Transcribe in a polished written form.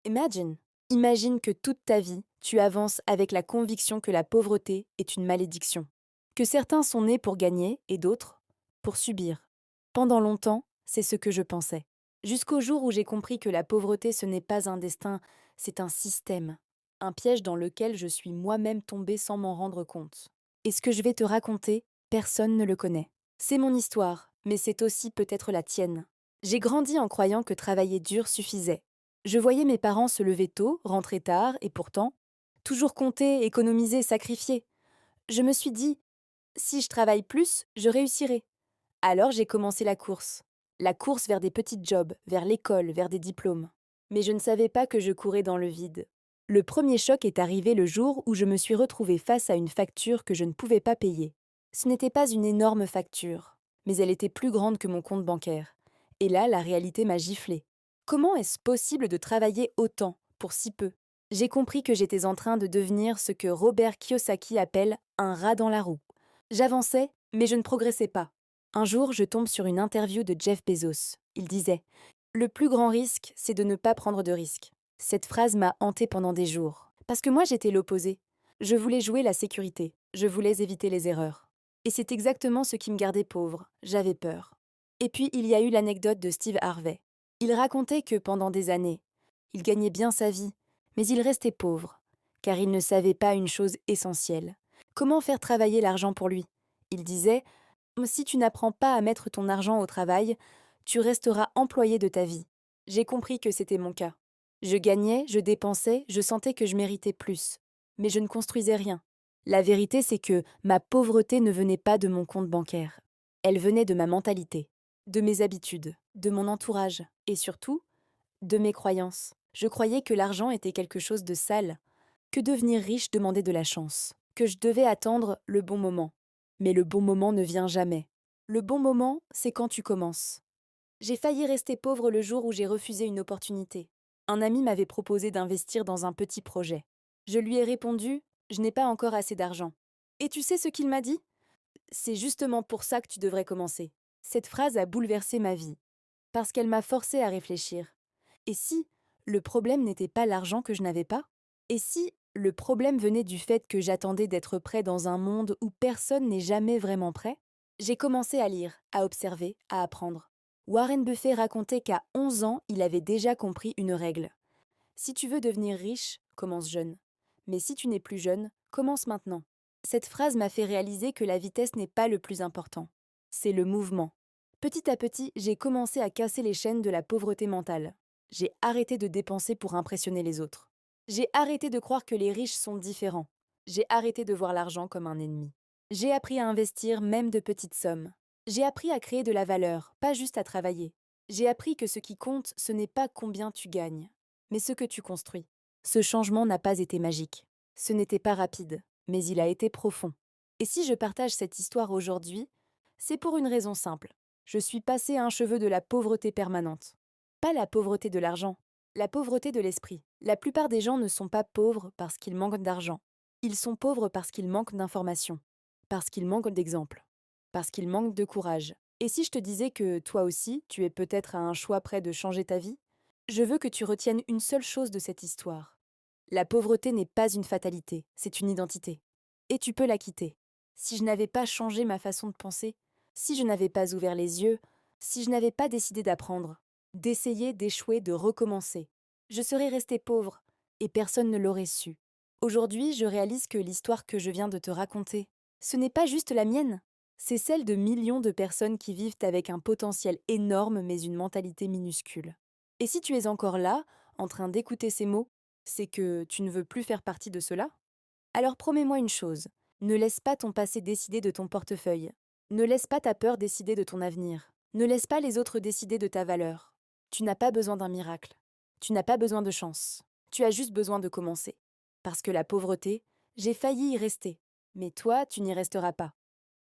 Imagine que toute ta vie, tu avances avec la conviction que la pauvreté est une malédiction. Que certains sont nés pour gagner et d'autres pour subir. Pendant longtemps, c'est ce que je pensais. Jusqu'au jour où j'ai compris que la pauvreté, ce n'est pas un destin, c'est un système. Un piège dans lequel je suis moi-même tombée sans m'en rendre compte. Et ce que je vais te raconter, personne ne le connaît. C'est mon histoire, mais c'est aussi peut-être la tienne. J'ai grandi en croyant que travailler dur suffisait. Je voyais mes parents se lever tôt, rentrer tard, et pourtant, toujours compter, économiser, sacrifier. Je me suis dit, si je travaille plus, je réussirai. Alors j'ai commencé la course. La course vers des petits jobs, vers l'école, vers des diplômes. Mais je ne savais pas que je courais dans le vide. Le premier choc est arrivé le jour où je me suis retrouvée face à une facture que je ne pouvais pas payer. Ce n'était pas une énorme facture, mais elle était plus grande que mon compte bancaire. Et là, la réalité m'a giflé. Comment est-ce possible de travailler autant pour si peu? J'ai compris que j'étais en train de devenir ce que Robert Kiyosaki appelle un rat dans la roue. J'avançais, mais je ne progressais pas. Un jour, je tombe sur une interview de Jeff Bezos. Il disait: le plus grand risque, c'est de ne pas prendre de risques. Cette phrase m'a hantée pendant des jours. Parce que moi, j'étais l'opposé. Je voulais jouer la sécurité. Je voulais éviter les erreurs. Et c'est exactement ce qui me gardait pauvre. J'avais peur. Et puis, il y a eu l'anecdote de Steve Harvey. Il racontait que pendant des années, il gagnait bien sa vie, mais il restait pauvre, car il ne savait pas une chose essentielle. Comment faire travailler l'argent pour lui? Il disait: si tu n'apprends pas à mettre ton argent au travail, tu resteras employé de ta vie. J'ai compris que c'était mon cas. Je gagnais, je dépensais, je sentais que je méritais plus. Mais je ne construisais rien. La vérité, c'est que ma pauvreté ne venait pas de mon compte bancaire. Elle venait de ma mentalité, de mes habitudes, de mon entourage et surtout, de mes croyances. Je croyais que l'argent était quelque chose de sale, que devenir riche demandait de la chance, que je devais attendre le bon moment. Mais le bon moment ne vient jamais. Le bon moment, c'est quand tu commences. J'ai failli rester pauvre le jour où j'ai refusé une opportunité. Un ami m'avait proposé d'investir dans un petit projet. Je lui ai répondu: je n'ai pas encore assez d'argent. Et tu sais ce qu'il m'a dit? C'est justement pour ça que tu devrais commencer. Cette phrase a bouleversé ma vie, parce qu'elle m'a forcé à réfléchir. Et si le problème n'était pas l'argent que je n'avais pas? Et si le problème venait du fait que j'attendais d'être prêt dans un monde où personne n'est jamais vraiment prêt? J'ai commencé à lire, à observer, à apprendre. Warren Buffett racontait qu'à 11 ans, il avait déjà compris une règle. Si tu veux devenir riche, commence jeune. Mais si tu n'es plus jeune, commence maintenant. Cette phrase m'a fait réaliser que la vitesse n'est pas le plus important. C'est le mouvement. Petit à petit, j'ai commencé à casser les chaînes de la pauvreté mentale. J'ai arrêté de dépenser pour impressionner les autres. J'ai arrêté de croire que les riches sont différents. J'ai arrêté de voir l'argent comme un ennemi. J'ai appris à investir même de petites sommes. J'ai appris à créer de la valeur, pas juste à travailler. J'ai appris que ce qui compte, ce n'est pas combien tu gagnes, mais ce que tu construis. Ce changement n'a pas été magique. Ce n'était pas rapide, mais il a été profond. Et si je partage cette histoire aujourd'hui, c'est pour une raison simple. Je suis passée à un cheveu de la pauvreté permanente. Pas la pauvreté de l'argent, la pauvreté de l'esprit. La plupart des gens ne sont pas pauvres parce qu'ils manquent d'argent. Ils sont pauvres parce qu'ils manquent d'informations, parce qu'ils manquent d'exemples, parce qu'ils manquent de courage. Et si je te disais que toi aussi, tu es peut-être à un choix près de changer ta vie? Je veux que tu retiennes une seule chose de cette histoire. La pauvreté n'est pas une fatalité, c'est une identité. Et tu peux la quitter. Si je n'avais pas changé ma façon de penser, si je n'avais pas ouvert les yeux, si je n'avais pas décidé d'apprendre, d'essayer, d'échouer, de recommencer, je serais restée pauvre et personne ne l'aurait su. Aujourd'hui, je réalise que l'histoire que je viens de te raconter, ce n'est pas juste la mienne, c'est celle de millions de personnes qui vivent avec un potentiel énorme mais une mentalité minuscule. Et si tu es encore là, en train d'écouter ces mots, c'est que tu ne veux plus faire partie de cela? Alors promets-moi une chose, ne laisse pas ton passé décider de ton portefeuille. Ne laisse pas ta peur décider de ton avenir. Ne laisse pas les autres décider de ta valeur. Tu n'as pas besoin d'un miracle. Tu n'as pas besoin de chance. Tu as juste besoin de commencer. Parce que la pauvreté, j'ai failli y rester. Mais toi, tu n'y resteras pas.